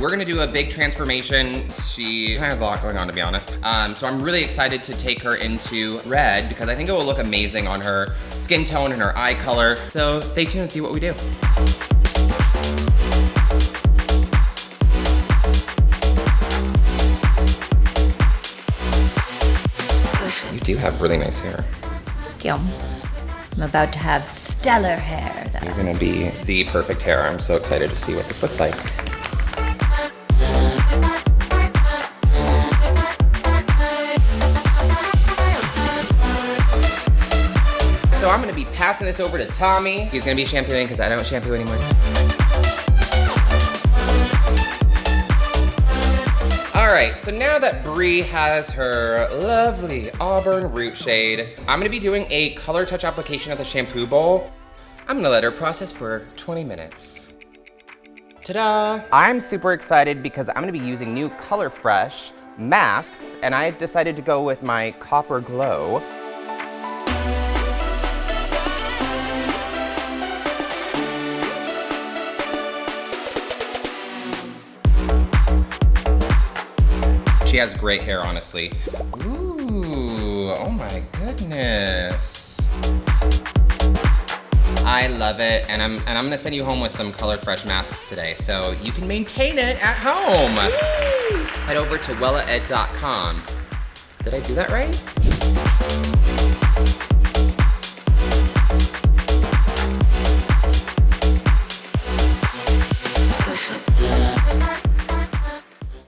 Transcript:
we're gonna do a big transformation. She has a lot going on, to be honest. So I'm really excited to take her into red because I think it will look amazing on her skin tone and her eye color. So stay tuned and see what we do. You do have really nice hair. Thank you. I'm about to have stellar hair, though. You're gonna be the perfect hair. I'm so excited to see what this looks like. So I'm gonna be passing this over to Tommy. He's gonna be shampooing because I don't shampoo anymore. All right, so now that Bree has her lovely auburn root shade, I'm gonna be doing a color touch application of the shampoo bowl. I'm gonna let her process for 20 minutes. Ta-da! I'm super excited because I'm gonna be using new Color Fresh masks, and I decided to go with my Copper Glow. She has great hair, honestly. Ooh, oh my goodness. I love it, and I'm gonna send you home with some Color Fresh masks today, so you can maintain it at home. Woo! Head over to WellaEd.com. Did I do that right?